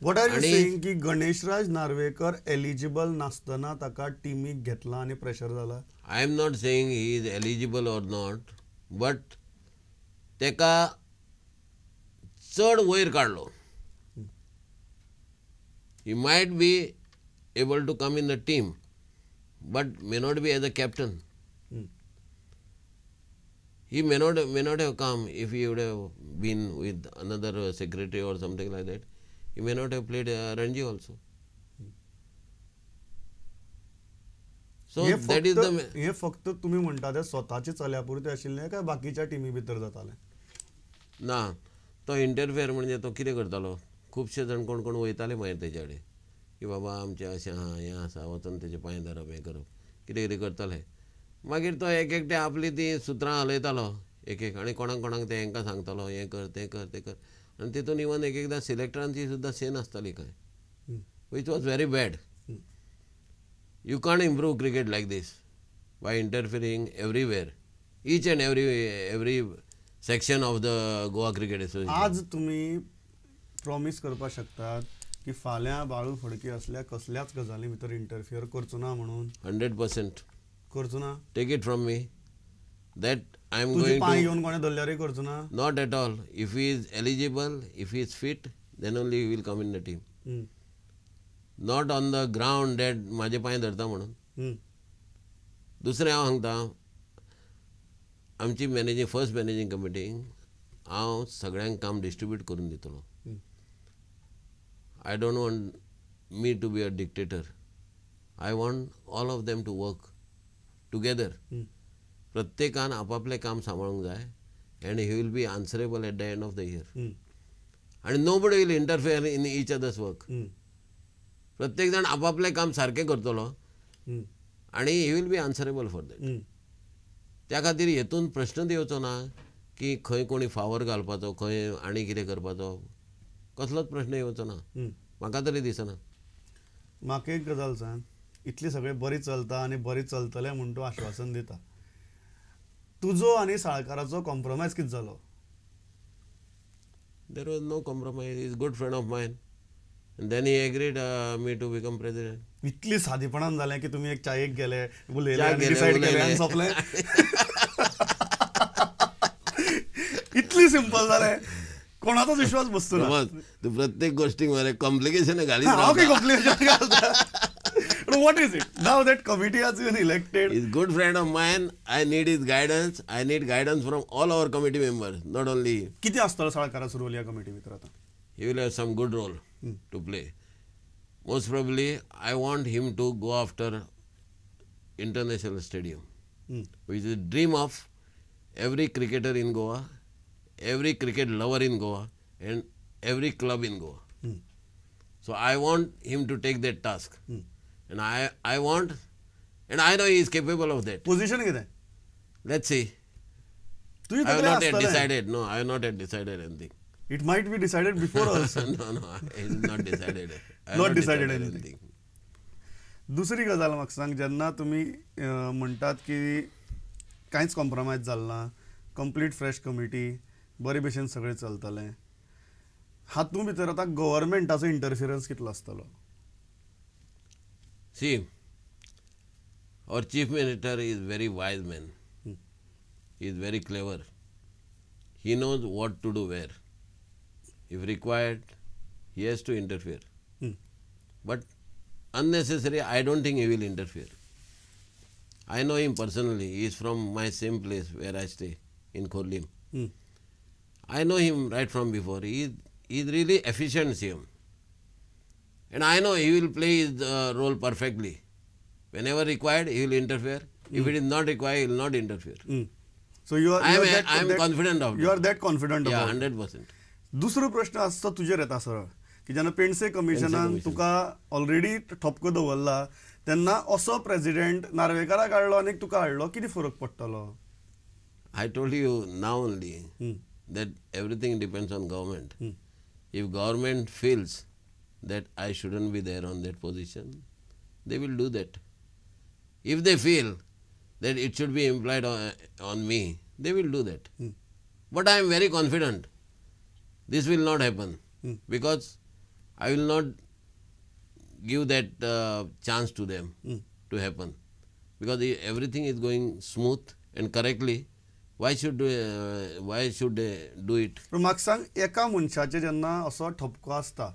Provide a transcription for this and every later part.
What are you saying की Ganeshraj Narvekar eligible नासतना ताका टिमीक घेतला आणि प्रेशर जाला? I am not saying he is eligible or not, but तेका चड वयर काडलो. He might be able to come in the team, but may not be as a captain. He may not have come if he would have been with another secretary or something like that. He may not have played Ranji also. So that is the. हे फक्त तुम्ही म्हणता ते स्वतःचे चल्यापुरते आशिल्ले काय बाकीच्या टीमी भितर जाताले? ना, तो इंटरफेअर म्हणजे तो कितें करतालो, खुबशे जाण कोण कोण वयताले मागीर तेचे कडेन की बाबा आमचें अशें आहा हें आसा, वचून तेजे पांय धरप हें करप कितें कितें करताले. मागीर तो एक एकटे आपली ती सुत्रां हलयतालो एक एक आनी कोणाक कोणाक ते हांकां सांगतालो हें कर तें कर तें कर, आनी तितून इवन एक एकदां सिलेक्टरांची सुद्दां सेन आसताली खंय, which was very bad. You can't improve cricket like this by interfering everywhere, each and every section of the Goa cricket association. आज तुम्ही प्रॉमिस करपाक शकतात की फाल्यां बाळू फडके असल्या कसल्याच गजाली भितर इंटरफियर करचो ना म्हणून? 100% करचो ना. Take it from me that I am तुझे गोइंग पांय टू. घेवन कोणे धरल्यारय करचो ना. Not at all. If he is eligible, if he is fit, then only he will come in the team. Not on the ground that माझे पांय धरता म्हणून. दुसरें हांव सांगता, आमची फर्स्ट मॅनेजिंग कमिटीक हांव सगळ्यांक काम डिस्ट्रीब्यूट करून दितलो. I don't want me to be a dictator. I want all of them to work together. प्रत्येकान आपापलें काम सांबाळूंक जाय and he will be answerable at the end of the year. And nobody will interfere in each other's work. प्रत्येक जाण आपापलें काम सारकें करतलो आणि he will be answerable for that. त्या खातीर हेतून प्रश्न येवचो ना की खंय कोणी फावर घालपाचो, खंय आनी कितें करपाचो, कसलोच प्रश्न येवचो ना. म्हाका तरी दिसना. म्हाका एक गजाल सांग, इतली सगळें बरी चलता आनी बरी चलतलें म्हूण तूं आश्वासन दिता, तुजो आनी साळकाराचो कॉम्प्रोमायज कितें जालो? There was no compromise. He is a good friend of mine. And then he agreed me to become president. इतली साधीपणान जालें की तुमी एक चायेक गेले, उलयले च्या आनी गेले, डिसायड केलें उलयले. आनी सोंपलें. इतली सिंपल जालें, कोणाचोच विश्वास बसतो ना. समज तू प्रत्येक गोष्टीक मरे कॉम्प्लिकेशन घालीत हांव की रावता. कॉम्प्लिकेशन घालता. What is it? Now that committee has been elected. He is a good friend of mine. I need his guidance. I need guidance from all our committee members, not only him. किती आसतलो साळकाराचो role ह्या committee भितर आतां? He will have some good role to play. Most probably, I want him to go after international stadium, which is a dream of every cricketer in Goa, every cricket lover in Goa, and every club in Goa. So I want him to take that task. And I want, and I know he is capable of that. Position कितें? Let's see. तुजी I have तकलेन not yet आसतलें. decided. No, I have not yet decided anything. It might be decided before also. No, it is not decided. I have Not decided anything. दुसरी गजाल म्हाका सांग, जेन्ना तुमी म्हणटात की कांयच कॉम्प्रोमायज जालें ना, कंप्लीट फ्रेश कमिटी, बरे भशेन सगळें चलतलें, हातूंत भितर आतां गव्हर्मेंटाचो इंटरफियरन्स कितलो आसतलो? See, our chief minister is very wise man. He is very clever. He knows what to do where. If required, he has to interfere. But unnecessary, I don't think he will interfere. I know him personally. He is from my same place where I stay, in Khorlim. I know him right from before. He is really efficient CM. And I know he will play his role perfectly. Whenever required, he will interfere. If it is not required, he will not interfere. So you are. I am confident of You that. are that confident Yeah, about. 100%. दुसरो प्रश्न आसता तुजेर येता सरळ, की जेन्ना पेंडसे कमिशनान तुका already ठपको दवरला, तेन्ना असो प्रेसिडेंट नार्वेकाराक हाडलो आनी तुका हाडलो, कितें फरक पडटलो? I told you now only that everything depends on government. If government feels that I shouldn't be there on that position, they will do that. If they feel that it should be implied on me, they will do that. But I am very confident this will not happen because I will not give that chance to them to happen. Because everything is going smooth and correctly, why should they do it? पण म्हाका सांग, एका मनशाचे जेन्ना असो ठपको आसता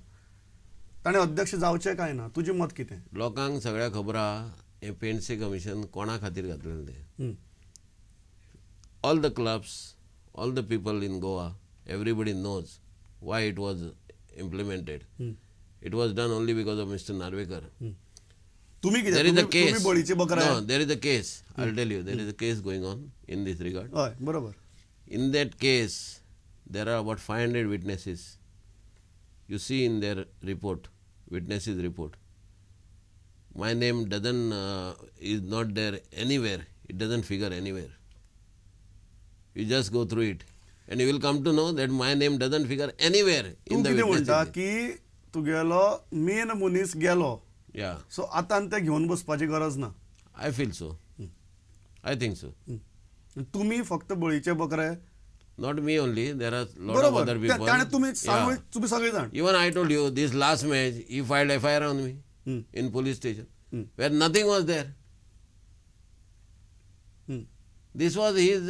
ताणें अध्यक्ष जावचें काय ना, तुजें मत कितें? लोकांक सगळ्या खबर आहा हें पेंडसे कमिशन कोणा खातीर घातलेलें तें. All the clubs, all the people in Goa, everybody knows why it was implemented. It was done only because of Mr. Narvekar. तुम्ही कितें? There is a तुम्ही case. बळीचे बकरा No, there is a case. I'll tell you, there is a case going on in this regard. हय, बरोबर. In that case, there are about 500 witnesses. You see in their report, witnesses report. My name is not there anywhere. It doesn't figure anywhere. You just go through it, and you will come to know that my name doesn't figure anywhere तू in the कितें witness म्हणटा report. की तुगेलो main मनीस गेलो, Yeah, सो आतां ते घेवन बसपाची गरज ना. I feel so. I think so. तुम्ही फक्त बळीचे बकरे. Not me only. There are lot of बरोबर, other people. त्याने तुम्ही Yeah. तुम्ही सगळे जाण. Even I told you, this last match, he filed FIR on me in police station, where nothing was there. This was his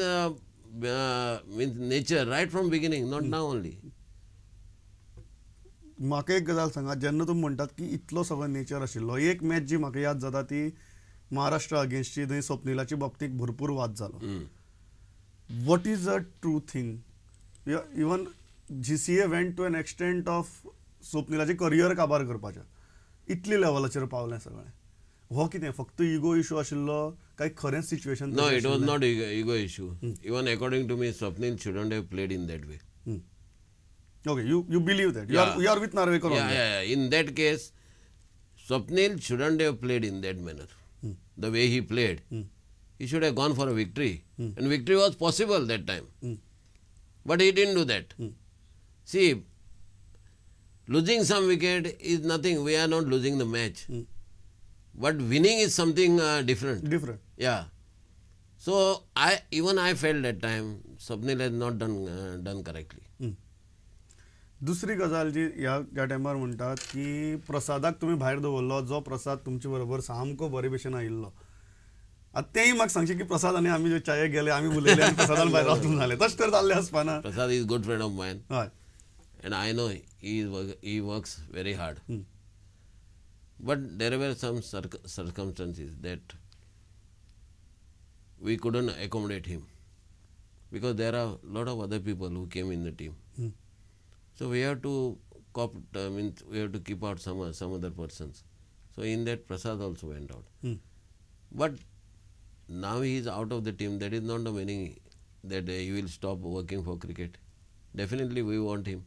means nature right from beginning, not now only. म्हाका एक गजाल सांगा, जेन्ना तुमी म्हणटात की इतलो सगळो नेचर आशिल्लो, एक मॅच जी म्हाका याद जाता ती महाराष्ट्र अगेन्स्टची, थंय स्वप्निलाची बाबतीत भरपूर वाद जालो. What is a true thing? Even GCA went to an extent of स्वप्निलाचे करियर काबार करपाचें, इतले लेवलाचेर पावलें सगळें. हो कितें फक्त इगो इशू आशिल्लो काय खरेंच situation? No, it was not ego issue. Even according to me, Swapnil shouldn't have played in that way. Okay, you believe that. You are with Narvekar on that. Yeah. In that case, Swapnil shouldn't have played in that manner. The way he played, he should have gone for a victory. And victory was possible that time. But he didn't do that. See, losing some wicket is nothing. We are not losing the match. But winning is something different. Different. Yeah. So I felt that time Swapnil has not done correctly. दुसरी गजाल जी ह्या टायमार म्हणटात की प्रसादाक तुमी भायर दवरलो, जो प्रसाद तुमचे बरोबर सामको बरे भशेन आयिल्लो. आतां तेंय म्हाका सांगचे की प्रसाद आनी आमी जे चायेक गेले, आमी उलयले आनी प्रसादान भायर वचून जालें, तशें तर जाल्लें आसपाना. Prasad is a good friend of mine. हय. And I know he works very hard. But there were some circumstances that we couldn't accommodate him because there are a lot of other people who came in the team. So we have to we have to keep out some other persons. So in that Prasad also went out. But now he is out of the team. That is not the meaning that he will stop working for cricket. Definitely we want him.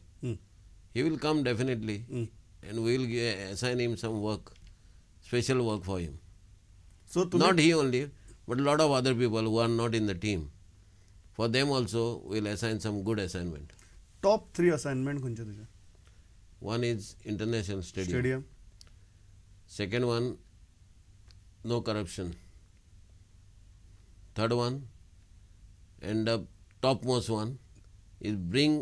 He will come definitely, and we will assign him some work, special work for him. So Not he only, but a lot of other people who are not in the team. For them also, we will assign some good assignment. Top 3 assignment खंयचे तुजे? One is international stadium. Stadium. Second one, no corruption. Third one, and the topmost one, is bring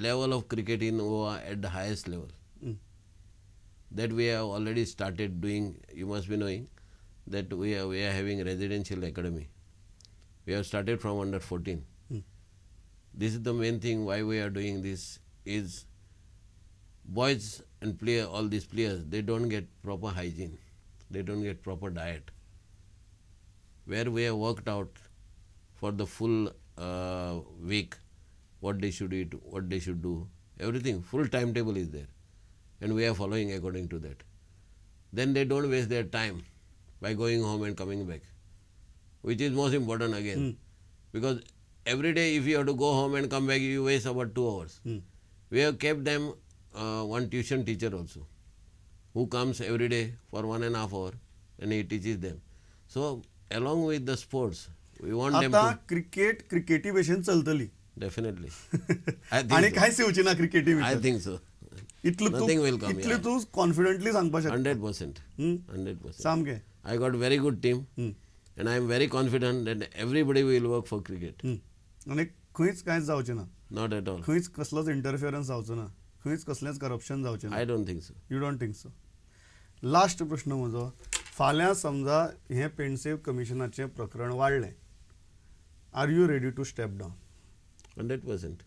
level of cricket in Goa at the highest level. That we have already started doing. You must be knowing that we are having residential academy. We have started from under 14. This is the main thing why we are doing this is boys and all these players, they don't get proper hygiene. They don't get proper diet. Where we have worked out for the full week, what they should eat, what they should do, everything, full timetable is there. And we are following according to that. Then they don't waste their time by going home and coming back, which is most important again. Because every day if you have to go home and come back, you waste about 2 hours. We have kept them one tuition teacher also, who comes every day for 1.5 hours and he teaches them. So along with the sports, we want them आता to... क्रिकेटी भशेन चलतली. Definitely. आणि कांयच येवची ना क्रिकेटी I भितर. think so. इतलें Nothing will come, इतलें yeah. तूं कॉन्फिडेंटली सांगपाक शकता. 100%. 100%. सामकें. I got very good team and I am very confident that everybody will work for cricket. आनी खंयच कांयच जावचें ना. Not at all. खंयच कसलोच इंटरफियरन्स जावचो ना. खंयच कसलेंच करप्शन जावचें ना. I don't think so. You don't think so. Last प्रश्न म्हजो, फाल्यां समजा हें पेंडसेव कमिशनाचें प्रकरण वाडलें, are you ready to step down? 100%.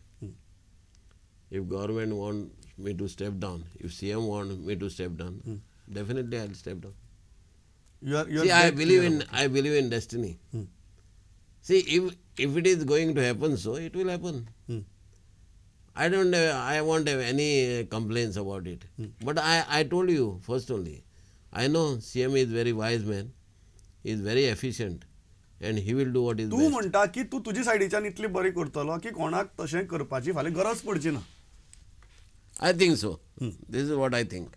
If government wants me to step down, if CM wants me to step down, definitely I'll step down. You are See, I believe in destiny. See, if it is going to happen, so it will happen. I won't have any complaints about it. But I told you first only, I know CM is very wise man, he is very efficient, and he will do what is तू best. म्हणटा की तू तुजी सायडीच्यान इतली बरी करतलो की कोणाक तशें करपाची फाल्यां गरज पडची ना. I think so. This is what I think.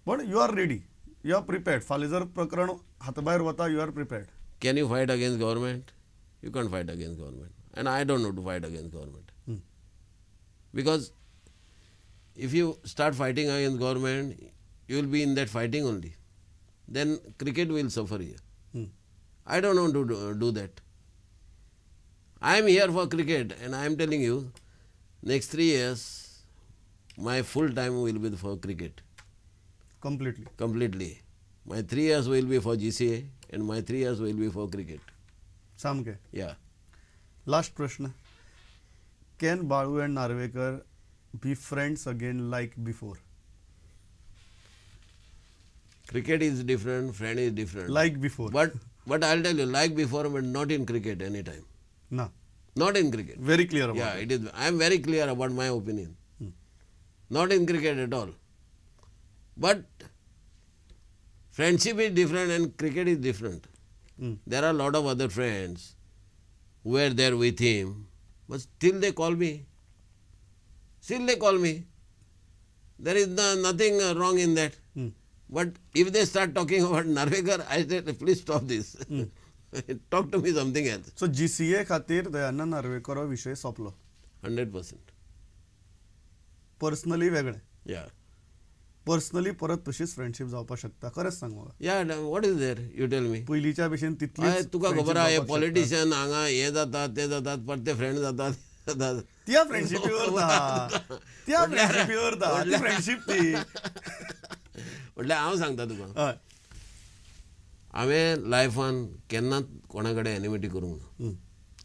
पण you are ready, you are prepared. फाल्यां जर प्रकरण हातभायर वता, you are prepared. Can you fight against government? You can't fight against government. And I don't know to fight against government. Because if you start fighting against government, you will be in that fighting only. Then cricket will suffer here. I don't want to do that. I am here for cricket, and I am telling you, next 3 years, my full time will be for cricket. Completely. Completely. My 3 years will be for GCA, and my 3 years will be for cricket. सामकें. Yeah. Last प्रश्न. Can Balu and Narvekar be friends again like before? Cricket is different, friend is different. Like before. But I'll tell you, like before, but not in cricket anytime. No. Not in cricket. Very clear about Yeah, it. it is. I am very clear about my opinion. Not in cricket at all. But friendship is different and cricket is different. There are a lot of other friends who were there with him, but still they call me. Still they call me. There is nothing wrong in that. But if they start talking about Narvekar, I said, please stop this. Talk to me something else. So GCA खातीर दयानंद नार्वेकर हो विशय सोंपलो. 100%. Personally वेगळें. Yeah. Personally परत तशीच friendship जावपाक शकता. खरेंच सांग म्हाका. Yeah, what is there? You tell me. पयलींच्या भशेन हय, तितलीच तुका friendship खबर आहा, हे जावपाक शकता. पॉलिटिशियन हांगा हे जातात ते जातात परते फ्रेंड जातात जातात. त्या फ्रेंडशिपीवर धा. त्या फ्रेंडशिपीवर धा. ती फ्रेंडशिप ती. म्हटल्यार हांव सांगता तुका, हय. हांवें लायफान केन्नाच कोणा कडेन एनिमिटी करूंक ना.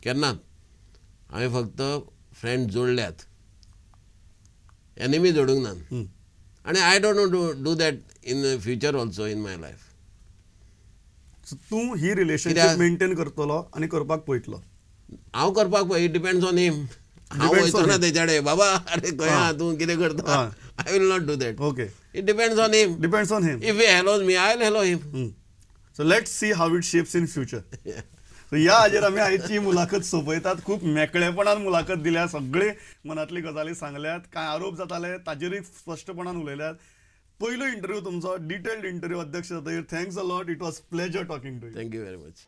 केन्नाच. हांवें फक्त फ्रेंड जोडल्यात, एनिमी जोडूंक ना. आनी I don't know to do that in future also in my life. So तूं ही रिलेशनशीप कित्याक? मेंटेन करतलो आनी करपाक पळयतलो. हांव करपाक पळय, इट डिपेंड्स ऑन हिम. हांव Depends on वयतना him. तेच्या कडेन, बाबा अरे खंय आहा तूं, कितें करता? I will not do that. Okay. It depends on him. Depends on him. If he hellos me, I will hello him. So let's see how it shapes in future. So ह्या हाजेर आमी आयची मुलाखत सोंपयतात. खूब मेकळेपणान मुलाखत दिल्या, सगळे मनांतली गजाली सांगल्यात, कांय आरोप जाताले ताजेरूय स्पश्टपणान उलयल्यात. पयलो इंटरव्यू तुमचो डिटेल्ड इंटरव्यू अध्यक्ष जातकीर thanks a lot. It was pleasure talking to you. Thank you very much.